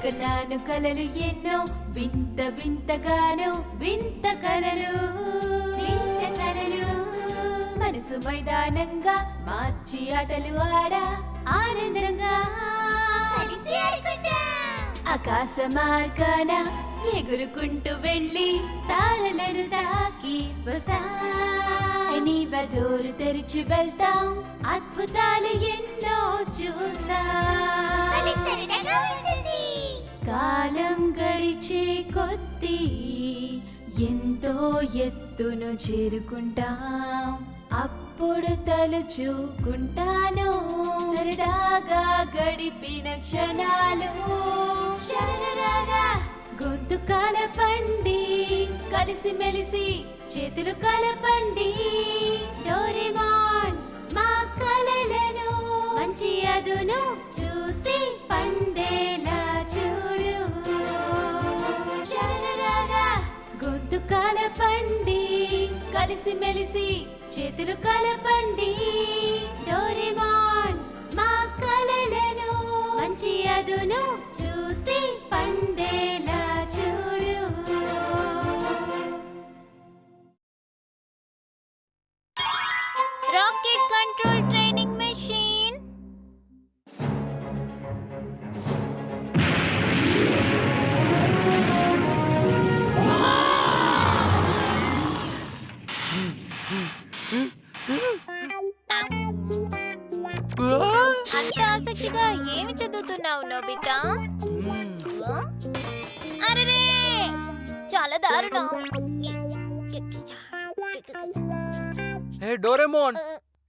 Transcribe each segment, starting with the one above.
కన్నాను కలలు ఎన్నో వింత వింతగాను వింత కలలు మనసు మైదానంగా మార్చి ఆటలు ఆడా ఆనందంగా ఆకాశ మార్గాన ఎగురుకుంటూ వెళ్ళి తారలను తాకి డోరు తెరిచి వెళ్తాం అద్భుతాలు ఎన్నో చూస్తాం. కాలం గడిచే కొద్దీ ఎంతో ఎత్తును చేరుకుంటాం. అప్పుడు తలుచుకుంటాను సరదాగా గడిపిన క్షణాలు. గొంతు కలపండి కలిసి మెలిసి చేతులు కలపండి. డోరేమాన్ మా కలలను మంచి అదును చూసి పండేలా చూడు. గొంతు కలపండి కలిసి మెలిసి చేతులు కలపండి. డోరేమాన్ మా కలలను మంచి అదును చూసి పండేలా చూడు. Rocket control training machine. అంత ఆసక్తిగా ఏమి చదువుతున్నావు నోబితా? అరే చాలా దారుణం. హే డోరేమోన్,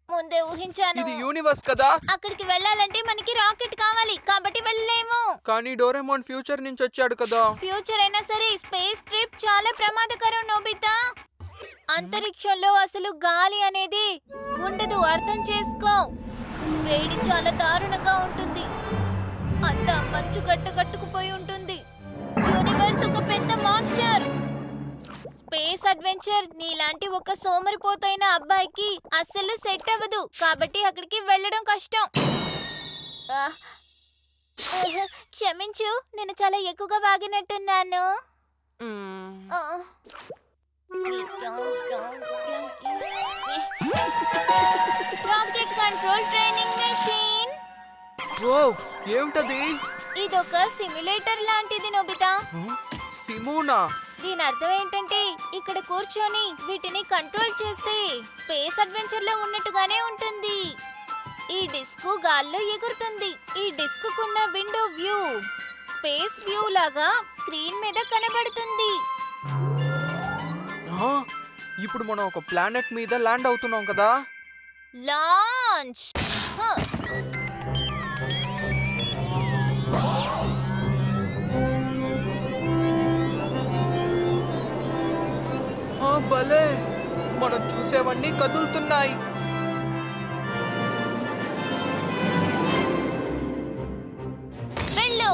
ముందే ఊహించాను. ఇది యూనివర్స్ కదా. అక్కడికి వెళ్ళాలంటే మనకి రాకెట్ కావాలి, కాబట్టి వెళ్ళలేము. కానీ డోరేమోన్ ఫ్యూచర్ నుంచి వచ్చాడు కదా. ఫ్యూచర్ అయినా సరే స్పేస్ ట్రిప్ చాలా ప్రమాదకరం నోబితా. అంతరిక్షంలో అసలు గాలి అనేది ఉండదు, అర్థం చేసుకో. వేడి చాలా దారుణంగా ఉంటుంది. అంతా మంచు కట్టుకుపోయి ఉంటుంది. యూనివర్స్ ఒక పెద్ద మాన్స్టర్. స్పేస్ అడ్వెంచర్ నీలాంటి ఒక సోమరిపోతైన అబ్బాయికి అస్సలు సెట్ అవ్వదు, కాబట్టి అక్కడికి వెళ్ళడం కష్టం. క్షమించు, నేను చాలా ఎక్కువగా వాగినట్టున్నాను. Rocket control training machine. ఏమిటది? ఇదొక సిమ్యులేటర్ లాంటిది నోబితా. సిమోనా? దీని అర్థం ఏంటంటే ఇక్కడ కూర్చొని వీటిని కంట్రోల్ చేస్తే స్పేస్ అడ్వెంచర్ లో ఉన్నట్టుగానే ఉంటుంది. ఈ డిస్క్ గాల్లో ఎగురుతుంది. ఈ డిస్క్ కున్న విండో వ్యూ స్పేస్ వ్యూ లాగా స్క్రీన్ మీద కనబడుతుంది. ఇప్పుడు మనం ఒక ప్లానెట్ మీద ల్యాండ్ అవుతున్నాం కదా. లాంచ్. భలే, మనం చూసేవన్నీ కదులుతున్నాయి. వెళ్ళు.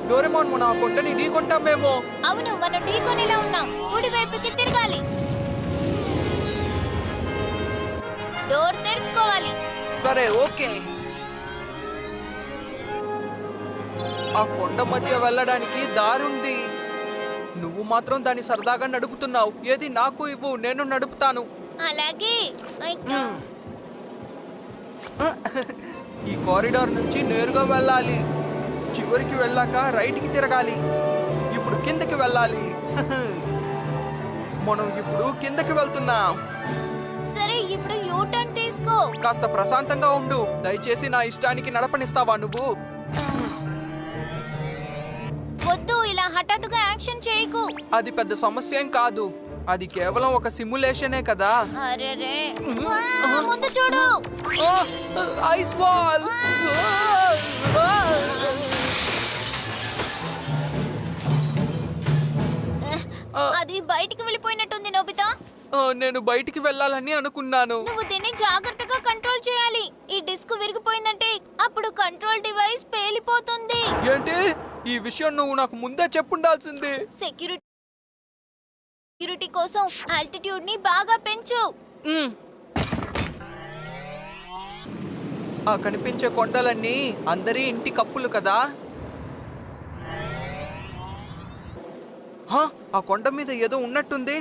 డోరేమోన్, మనం ఆ కొండని ఢీకొంటాం మేము. అవును, మనం ఢీకొనేలా ఉన్నాం. కుడి వైపుకి తిరగాలి. డోర్ తెరుచుకోవాలి. సరే, ఓకే. ఆ కొండ మధ్య వెళ్ళడానికి దారుంది. నువ్వు మాత్రం దాన్ని సరదాగా నడుపుతున్నావు. ఏది నాకు ఇవ్వు, నేను నడుపుతాను. అలాగే. ఈ కారిడార్ నుంచి నేరుగా వెళ్ళాలి. చివరికి వెళ్ళాక రైట్కి తిరగాలి. ఇప్పుడు కిందకి వెళ్ళాలి. మనం ఇప్పుడు కిందకి వెళ్తున్నాం. సరే, ఇప్పుడు యూ టర్న్ తీసుకో. కాస్త ప్రశాంతంగా ఉండు. దయచేసి నా ఇష్టానికి నడపనిస్తావా నువ్వు? వద్దు, ఇలా హఠాత్తుగా యాక్షన్ చేయకు. అది పెద్ద సమస్య ఏం కాదు. అది కేవలం ఒక సిమ్యులేషనే కదా. అరెరే, ముందు చూడు. Ice wall. అది బయటికి వెళ్ళిపోయినట్టుంది నోబితా. నేను బయటికి వెళ్ళాలని అనుకున్నాను. నువ్వు దీన్ని జాగ్రత్తగా కంట్రోల్ చేయాలి. ఈ డిస్క్ విరిగిపోయిందంటే అప్పుడు కంట్రోల్ డివైస్ పేలిపోతుంది. ఏంటి? ఈ విషయం నువ్వు నాకు ముందే చెప్పుండాల్సింది. సెక్యూరిటీ కోసం ఆల్టిట్యూడ్ ని బాగా పెంచు. ఆ కనిపించే కొండలన్నీ అందరి ఇంటి కప్పులు కదా. హా, ఆ కొండ మీద ఏదో ఉన్నట్టుంది.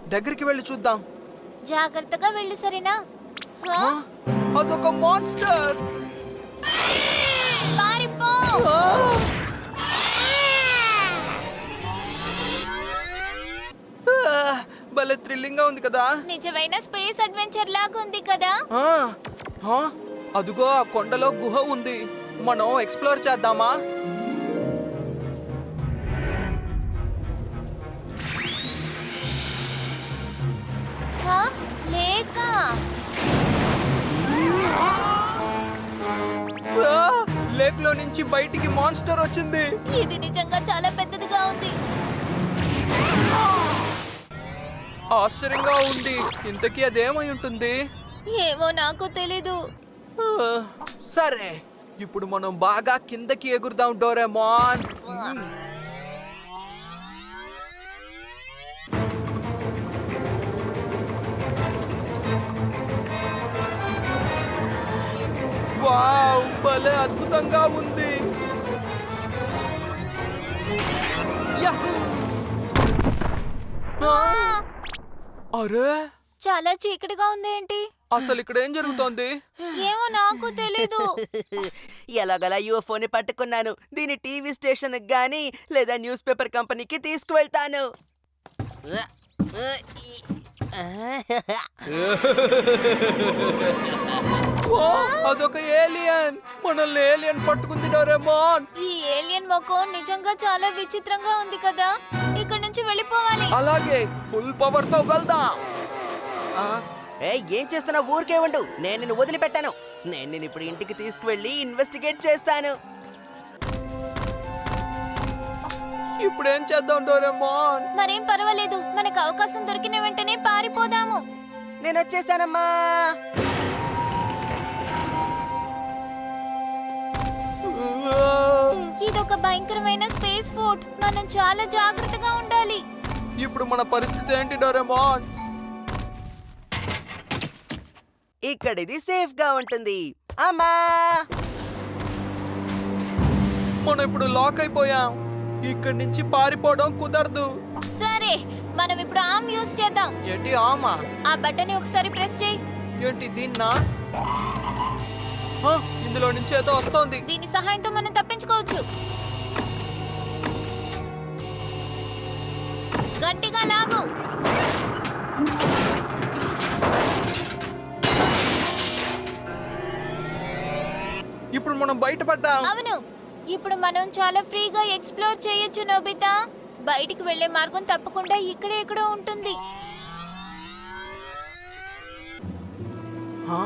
దగ్గరికి వెళ్ళి చూద్దాం. జాగ్రత్తగా వెళ్ళు సరేనా? హా? హా, అదొక మాన్స్టర్. పారిపో! ఆ! భలే థ్రిల్లింగ్ గా ఉంది కదా. నిజమైన స్పేస్ అడ్వెంచర్ లాగా ఉంది కదా. ఆ, ఆ, అదుగో ఆ కొండలో గుహ ఉంది. మనం ఎక్స్ప్లోర్ చేద్దామా? హా? లేక లేక్ లో నుంచి బయటికి మాన్స్టర్ వచ్చింది. ఇది నిజంగా చాలా పెద్దదిగా ఉంది. ఆశ్చర్యంగా ఉంది. ఇంతకీ అదేమై ఉంటుంది? ఏమో నాకు తెలీదు. ఆ, సరే, ఇప్పుడు మనం బాగా కిందకి ఎగురుదాం డోరేమాన్. వావ్, భలే అద్భుతంగా ఉంది. యహూ! ఆ! అరే, చాలా చీకటిగా ఉంది ఏంటి? అసలు ఇక్కడ ఏం జరుగుతోంది? ఏమో నాకు తెలీదు. ఎలాగలా యూఎఫ్ఓని పట్టుకున్నాను. దీని టీవీ స్టేషన్ గానీ లేదా న్యూస్ పేపర్ కంపెనీకి తీసుకువెళ్తాను. ఓ, అదొక ఏలియన్. మనల్ని ఏలియన్ పట్టుకుంది డోరేమాన్. ఈ ఏలియన్ ముఖం నిజంగా చాలా విచిత్రంగా ఉంది కదా. ఇక్కడ నుంచి వెళ్ళిపోవాలి. అలాగే, ఫుల్ పవర్ తో వెళ్దాం. ఏం చేస్తున్నా? ఊరికే ఉండు. నేను నిన్ను వదిలిపెట్టాను. నేను ఇప్పుడు ఇంటికి తీసుకువెళ్ళి ఇన్వెస్టిగేట్ చేస్తాను. ఇప్పుడు ఏం చేద్దాం డోరేమాన్? మరేం పర్వాలేదు, మనకు అవకాశం దొరికిన వెంటనే పారిపోదాము. నేను వచ్చేసానమ్మా. ఇదొక భయంకరమైన స్పేస్ ఫోర్ట్. మనం చాలా జాగ్రత్తగా ఉండాలి. ఇప్పుడు మన పరిస్థితి ఏంటి డోరేమాన్? ఇక్కడ ఇది సేఫ్ గా ఉంటుంది. అమ్మా, మనం ఇప్పుడు లాక్ అయిపోయాం. ఇక్కడి నుంచి పారిపోవడం కుదరదు. సరే, మనం ఇప్పుడు ఆర్మ్ యూజ్ చేద్దాం. ఏంటి ఆమా? ఆ బటన్ ఒకసారి ప్రెస్ చేయి. ఏంటి దీన్నా? ఆ, ఇందులో నుంచి ఏదో వస్తోంది. దీని సహాయంతో మనం తప్పించుకోవచ్చు. గట్టిగా లాగు. ఇప్పుడు మనం బయటపడ్డాం. అవును, ఇప్పుడు మనం చాలా ఫ్రీగా ఎక్స్ప్లోర్ చేయొచ్చు నోబితా. బయటికి వెళ్లే మార్గం తప్పకుండా ఇక్కడే ఎక్కడో ఉంటుంది. ఆ,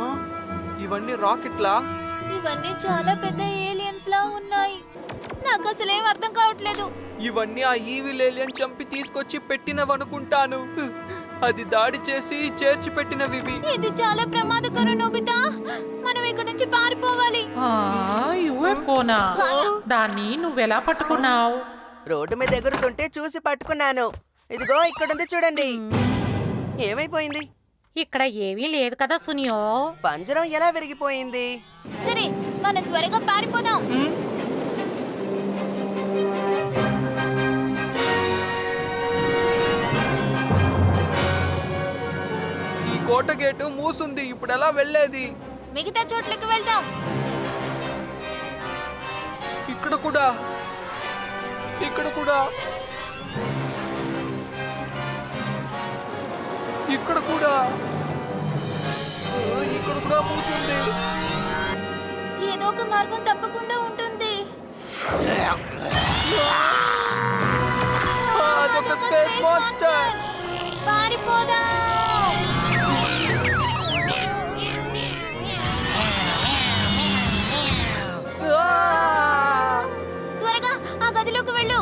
ఇవన్నీ రాకెట్లా? ఇవన్నీ చాలా పెద్ద ఏలియన్స్ లా ఉన్నాయి. నాకు అసలేం అర్థం కావట్లేదు. ఇవన్నీ ఆ ఈవిల్ ఏలియన్ చంపి తీసుకొచ్చి పెట్టినవనుకుంటాను. అది దాడి చేసి చేర్చి పెట్టినవి ఇవి. ఇది చాలా ప్రమాదకరం నోబితా. మనం ఇక్కడ నుంచి పారిపోవాలి. యుఎఫ్ఓనా? దాన్ని నువ్వెలా పట్టుకున్నావు? రోడ్డు మీద ఎగురుతుంటే చూసి పట్టుకున్నాను. ఇదిగో ఇక్కడుంది చూడండి. ఏమైపోయింది? ఇక్కడ ఏమీ లేదు కదా సునియో. పంజరం ఎలా విరిగిపోయింది? సరే, మనం త్వరగా పారిపోదాం. ఈ కోట గేటు మూసుంది. ఇప్పుడు ఎలా వెళ్ళేది? మిగతా చోట్లకి వెళ్దాం. ఇక్కడ కూడా, ఇక్కడ కూడా, ఇక్కడ కూడా, ఇక్కడ కూడా మూసుంది. ఏదో ఒక మార్గం తప్పకుండా ఉంటుంది. అదొక స్పేస్ మాన్స్టర్. పారిపోదాం. త్వరగా ఆ గదిలోకి వెళ్ళు.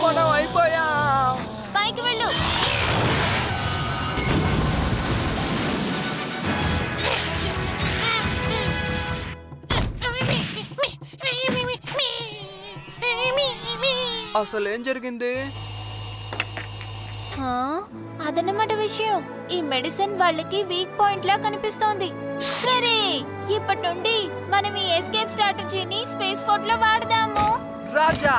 మనం అయిపోయాం. పైకి వెళ్ళు. అసలు ఏం జరిగింది? ఆ, అదన్నమాట విషయం. ఈ మెడిసిన్ వాళ్ళకి వీక్ పాయింట్ లా కనిపిస్తోంది. సరే, ఇప్పటి నుండి మనం ఈ ఎస్కేప్ స్ట్రాటజీని స్పేస్ ఫోర్ట్ లో వాడదాము. రాజా,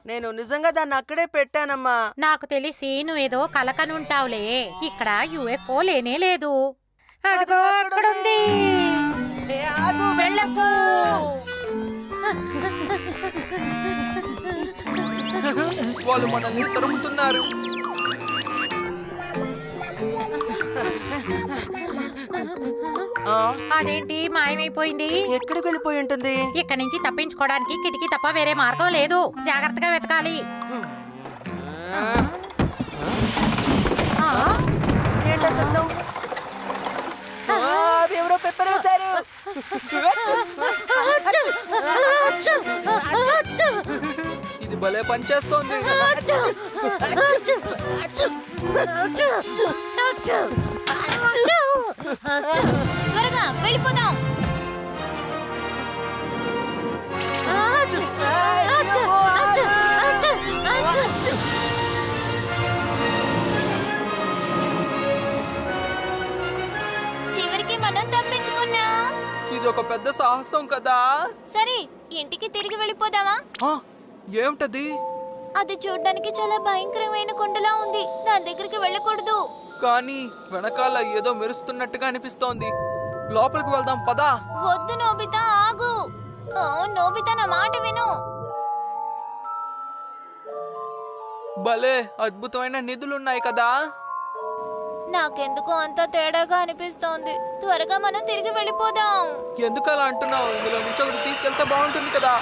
నేను నిజంగా దాన్ని అక్కడే పెట్టానమ్మా. నాకు తెలిసి నువ్వేదో కలకనుంటావులే. ఇక్కడ యుఎఫ్ఓ లేనే లేదు. అదిగో అక్కడుంది. ఏ, ఆగు, వెళ్ళకు. వాళ్ళు మనల్ని తరుముతున్నారు. ఆ, అదేంటి మాయమైపోయింది? ఎక్కడికి వెళ్ళిపోయి ఉంటుంది? ఇక్కడి నుంచి తప్పించుకోవడానికి కిటికీ తప్ప వేరే మార్గం లేదు. జాగ్రత్తగా వెతకాలి. ఆ, ఏంటా శబ్దం? అవి ఎవరో పెప్పరేశారు. ఇది భలే పనిచేస్తోంది. త్వరగా వెళ్ళిపోదాం. చివరికి మనం తప్పించుకున్నాం. ఇది ఒక పెద్ద సాహసం కదా. సరే, ఇంటికి తిరిగి వెళ్ళిపోదామా? ఆ, ఏమిటది? అది చూడ్డానికి చాలా భయంకరమైన కొండలా ఉంది. దాని దగ్గరికి వెళ్ళకూడదు. కానీ వెనకాల ఏదో మెరుస్తున్నట్టుగా అనిపిస్తోంది. లోపలికి వెళ్దాం పదా. వద్దు నోబితా, ఆగు. ఓ నోబితా, నా మాట విను. భలే అద్భుతమైన నిధులున్నాయి కదా. నాకెందుకో అంత తేడాగా అనిపిస్తోంది. త్వరగా మనం తిరిగి వెళ్ళిపోదాం. ఎందుకు అలా అంటున్నావు? ఇందులో నుంచి ఒకటి తీసుకెళ్తే బాగుంటుంది కదా.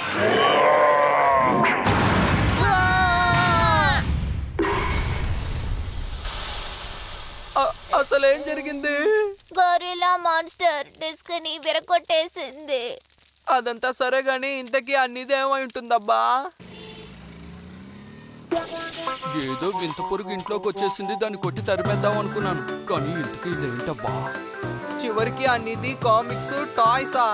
అసలేం జరిగింది? గొరిల్లా మాన్స్టర్ డిస్క్ ని విరగొట్టేసింది. అదంతా సరే గాని ఇంతకీ ఆ నిధి ఏమై ఉంటుందబ్బా? ఏదో వింత పొరుగు ఇంట్లోకి వచ్చేసింది, దాన్ని కొట్టి తరిమేద్దాం అనుకున్నాను. కానీ ఇంతకీ ఇదేంటబ్బా? చివరికి ఆ నిధి కామిక్స్ టాయ్సా?